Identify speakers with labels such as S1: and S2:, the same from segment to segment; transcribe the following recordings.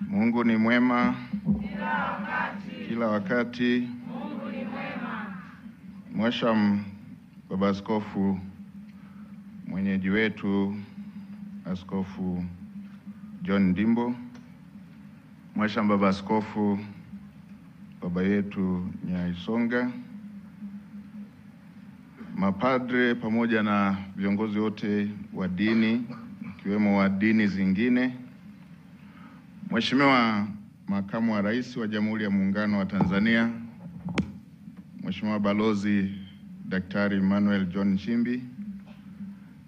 S1: Mungu ni mwema
S2: kila wakati.
S1: Mungu ni mwema.
S2: Mhashamu Baba Askofu, mwenyeji wetu Askofu John Ndimbo, Mhashamu Baba Askofu, baba yetu Nyaisonga, mapadre pamoja na viongozi wote wa dini ikiwemo wa dini zingine, Mheshimiwa Makamu wa Rais wa Jamhuri ya Muungano wa Tanzania, Mheshimiwa Balozi Daktari Emmanuel John Nchimbi,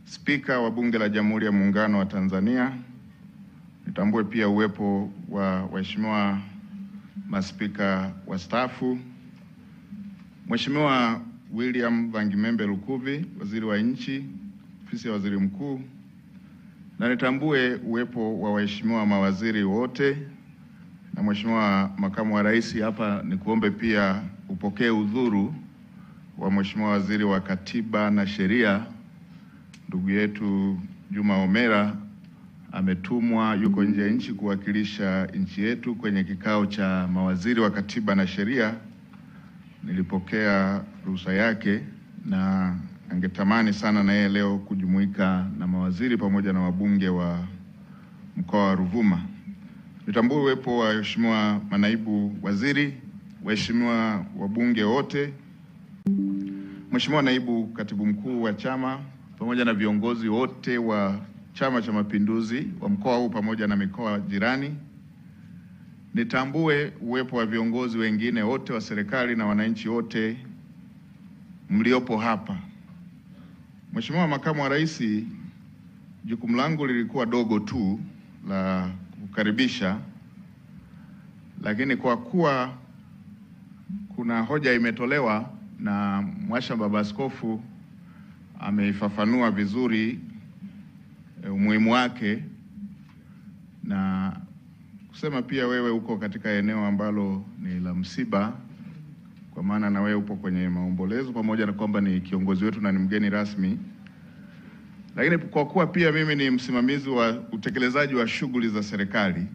S2: Spika wa Bunge la Jamhuri ya Muungano wa Tanzania. Nitambue pia uwepo wa waheshimiwa maspika wastaafu, Mheshimiwa William Vangimembe Lukuvi, Waziri wa Nchi, Ofisi ya Waziri Mkuu, na nitambue uwepo wa waheshimiwa mawaziri wote na Mheshimiwa Makamu wa Rais. Hapa nikuombe pia upokee udhuru wa Mheshimiwa Waziri wa Katiba na Sheria, ndugu yetu Juma Omera. Ametumwa, yuko nje ya nchi kuwakilisha nchi yetu kwenye kikao cha mawaziri wa Katiba na Sheria. Nilipokea ruhusa yake na angetamani sana na yeye leo kujumuika na mawaziri pamoja na wabunge wa mkoa wa Ruvuma. Nitambue uwepo wa waheshimiwa manaibu waziri, waheshimiwa wabunge wote, Mheshimiwa naibu katibu mkuu wa chama pamoja na viongozi wote wa Chama cha Mapinduzi wa mkoa huu pamoja na mikoa jirani. Nitambue uwepo wa viongozi wengine wote wa serikali na wananchi wote mliopo hapa. Mheshimiwa Makamu wa Rais, jukumu langu lilikuwa dogo tu la kukaribisha, lakini kwa kuwa kuna hoja imetolewa na Mhashamu Baba Askofu ameifafanua vizuri umuhimu wake, na kusema pia wewe uko katika eneo ambalo ni la msiba, kwa maana na wewe upo kwenye maombolezo pamoja na kwamba ni kiongozi wetu na ni mgeni rasmi, lakini kwa kuwa pia mimi ni msimamizi wa utekelezaji wa shughuli za serikali,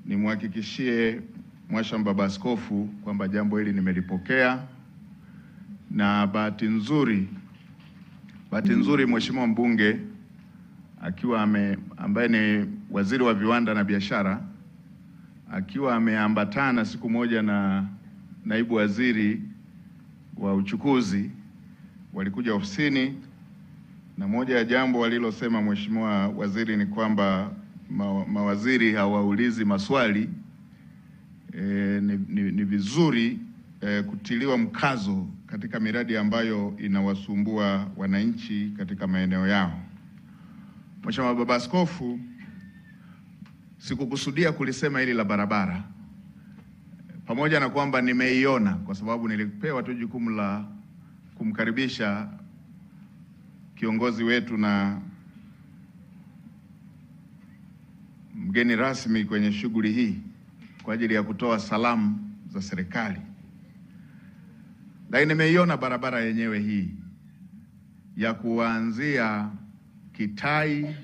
S2: nimhakikishie Mhashamu Baba Askofu kwamba jambo hili nimelipokea, na bahati nzuri Mheshimiwa mbunge akiwa ambaye ni waziri wa viwanda na biashara akiwa ameambatana siku moja na naibu waziri wa uchukuzi, walikuja ofisini, na moja ya jambo walilosema Mheshimiwa waziri ni kwamba mawaziri hawaulizi maswali. Ni vizuri kutiliwa mkazo katika miradi ambayo inawasumbua wananchi katika maeneo yao. Mheshimiwa Baba Askofu, sikukusudia kulisema hili la barabara, pamoja na kwamba nimeiona kwa sababu nilipewa tu jukumu la kumkaribisha kiongozi wetu na mgeni rasmi kwenye shughuli hii kwa ajili ya kutoa salamu za serikali. Lakini nimeiona barabara yenyewe hii ya kuanzia Kitai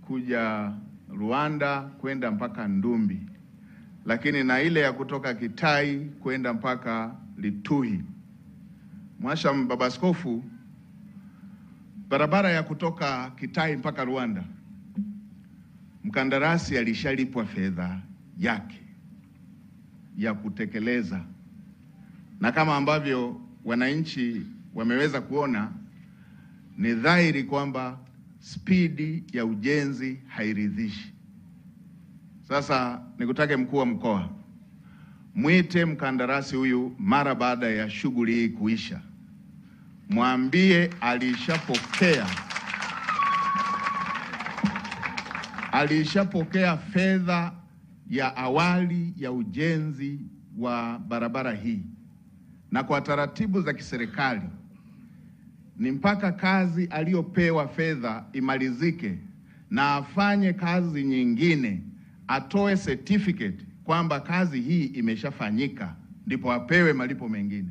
S2: kuja Rwanda kwenda mpaka Ndumbi, lakini na ile ya kutoka Kitai kwenda mpaka Lituhi. Mhashamu Baba Askofu, barabara ya kutoka Kitai mpaka Rwanda, mkandarasi alishalipwa fedha yake ya kutekeleza, na kama ambavyo wananchi wameweza kuona, ni dhahiri kwamba spidi ya ujenzi hairidhishi. Sasa nikutake mkuu wa mkoa, mwite mkandarasi huyu mara baada ya shughuli hii kuisha, mwambie alishapokea fedha ya awali ya ujenzi wa barabara hii, na kwa taratibu za kiserikali ni mpaka kazi aliyopewa fedha imalizike na afanye kazi nyingine, atoe certificate kwamba kazi hii imeshafanyika, ndipo apewe malipo mengine.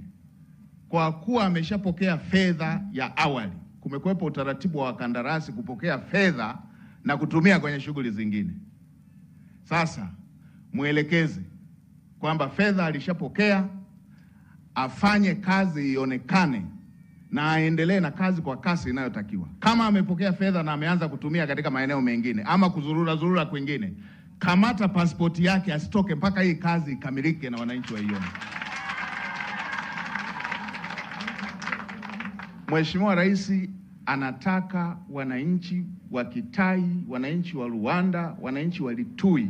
S2: Kwa kuwa ameshapokea fedha ya awali, kumekuwepo utaratibu wa wakandarasi kupokea fedha na kutumia kwenye shughuli zingine. Sasa mwelekeze kwamba fedha alishapokea, afanye kazi ionekane na aendelee na kazi kwa kasi inayotakiwa. Kama amepokea fedha na ameanza kutumia katika maeneo mengine ama kuzurura kwingine, kamata pasipoti yake, asitoke mpaka hii kazi ikamilike na wananchi waione. Mheshimiwa Rais anataka wananchi wa Kitai, wananchi wa Luanda, wananchi wa Litui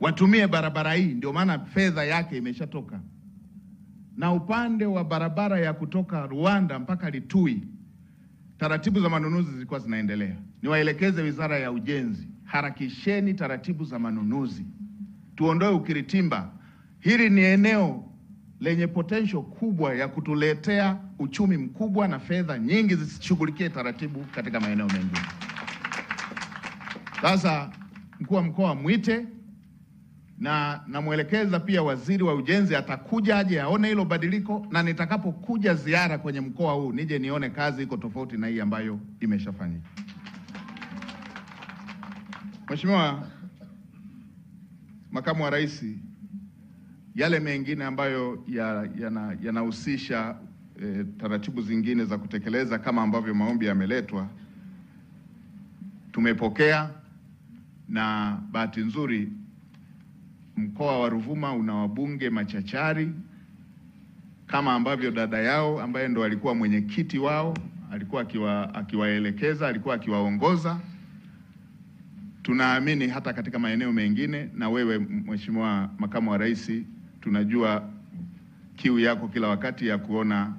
S2: watumie barabara hii, ndio maana fedha yake imeshatoka. Na upande wa barabara ya kutoka Rwanda mpaka Litui, taratibu za manunuzi zilikuwa zinaendelea. Niwaelekeze Wizara ya Ujenzi, harakisheni taratibu za manunuzi, tuondoe ukiritimba. Hili ni eneo lenye potential kubwa ya kutuletea uchumi mkubwa na fedha nyingi zisishughulikie taratibu katika maeneo mengine. Sasa mkuu wa mkoa mwite, na namwelekeza pia Waziri wa Ujenzi atakuja aje aone hilo badiliko, na nitakapokuja ziara kwenye mkoa huu nije nione kazi iko tofauti na hii ambayo imeshafanyika. Mheshimiwa Makamu wa Rais, yale mengine ambayo yanahusisha taratibu zingine za kutekeleza kama ambavyo maombi yameletwa, tumepokea, na bahati nzuri mkoa wa Ruvuma una wabunge machachari kama ambavyo dada yao ambaye ndo alikuwa mwenyekiti wao alikuwa akiwaelekeza, alikuwa akiwaongoza. Tunaamini hata katika maeneo mengine, na wewe Mheshimiwa Makamu wa Rais, tunajua kiu yako kila wakati ya kuona